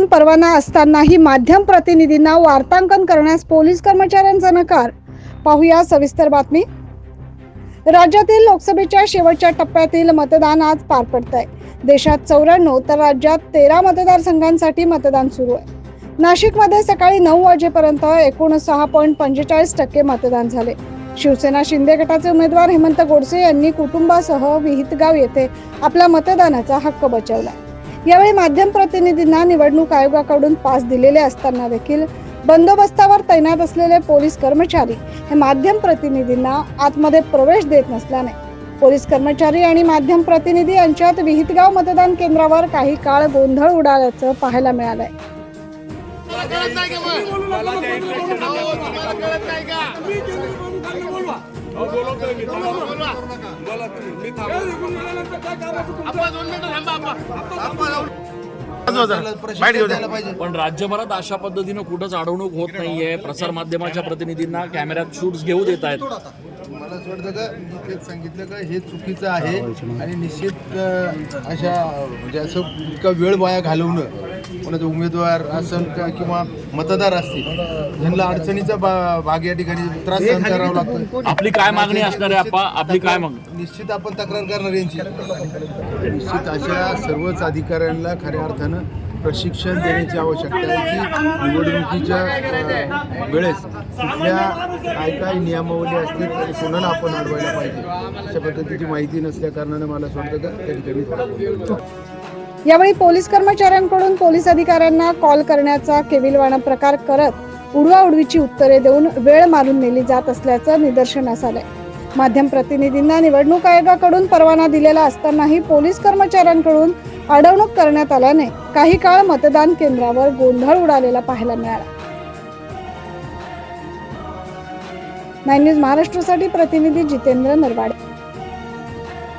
परवाना असतानाही माध्यम प्रतिनिधींना वार्तांकन करण्यास पोलीस कर्मचाऱ्यांचा नकार। पाहूया सविस्तर बातमी। राज्यातील लोकसभेच्या शेवटच्या टप्प्यातील मतदान आज पार पडतंय। देशात 94 तर राज्यात 13 मतदारसंघांसाठी मतदान सुरू आहे। नाशिकमध्ये सकाळी 9 वाजेपर्यंत एकूण 6.45% मतदान झाले। शिवसेना शिंदे गटाचे उमेदवार हेमंत गोडसे यांनी कुटुंबासह विहितगाव येथे आपला मतदानाचा हक्क बजावला। यावेळी माध्यम प्रतिनिधींना निवडणूक आयोगाकडून पास दिलेले असताना देखील बंदोबस्तावर तैनात असलेले पोलीस कर्मचारी हे माध्यम प्रतिनिधींना आतमध्ये प्रवेश देत नसल्याने पोलीस कर्मचारी आणि माध्यम प्रतिनिधी यांच्यात विहितगाव मतदान केंद्रावर काही काळ गोंधळ उडाल्याचं पाहायला मिळालंय। पण राज्यभरात अशा पद्धतीने कुठंच अडवणूक होत नाहीये। प्रसार माध्यमाच्या प्रतिनिधींना कॅमेऱ्यात शूट्स घेऊ देत आहेत। मला असं वाटतं का मी तेच सांगितलं का हे चुकीचं आहे आणि निश्चित अशा म्हणजे असं इतका वेळ वाया घालवणं कोणाचा उमेदवार असेल किंवा मतदार असतील ह्यांना अडचणीचा भाग या ठिकाणी त्रास सहन करावा लागतो। आपली काय मागणी असणार आहे आप्पा? आपली काय मागणी? निश्चित आपण तक्रार करणार यांची। निश्चित अशा सर्वच अधिकाऱ्यांना खऱ्या अर्थानं प्रशिक्षण देण्याची आवश्यकता आहे की निवडणुकीच्या वेळेस कुठल्या काय काय नियमावली असतील तरी कोणाला आपण अडवायला पाहिजे अशा पद्धतीची माहिती नसल्या कारणाने मला असं वाटतं का त्या ठिकाणी। यावेळी पोलीस कर्मचाऱ्यांकडून पोलीस अधिकाऱ्यांना कॉल करण्याचा केविलवाणा प्रकार करत उडवाउडवीची उत्तरे देऊन वेळ मारून नेली जात असल्याचं निदर्शनास आलंय। माध्यम प्रतिनिधींना निवडणूक आयोगाकडून परवाना दिलेला असतानाही पोलीस कर्मचाऱ्यांकडून अडवणूक करण्यात आल्याने काही काळ मतदान केंद्रावर गोंधळ उडालेला पाहायला मिळाला। 9 न्यूज महाराष्ट्रासाठी प्रतिनिधी जितेंद्र नरवाडे।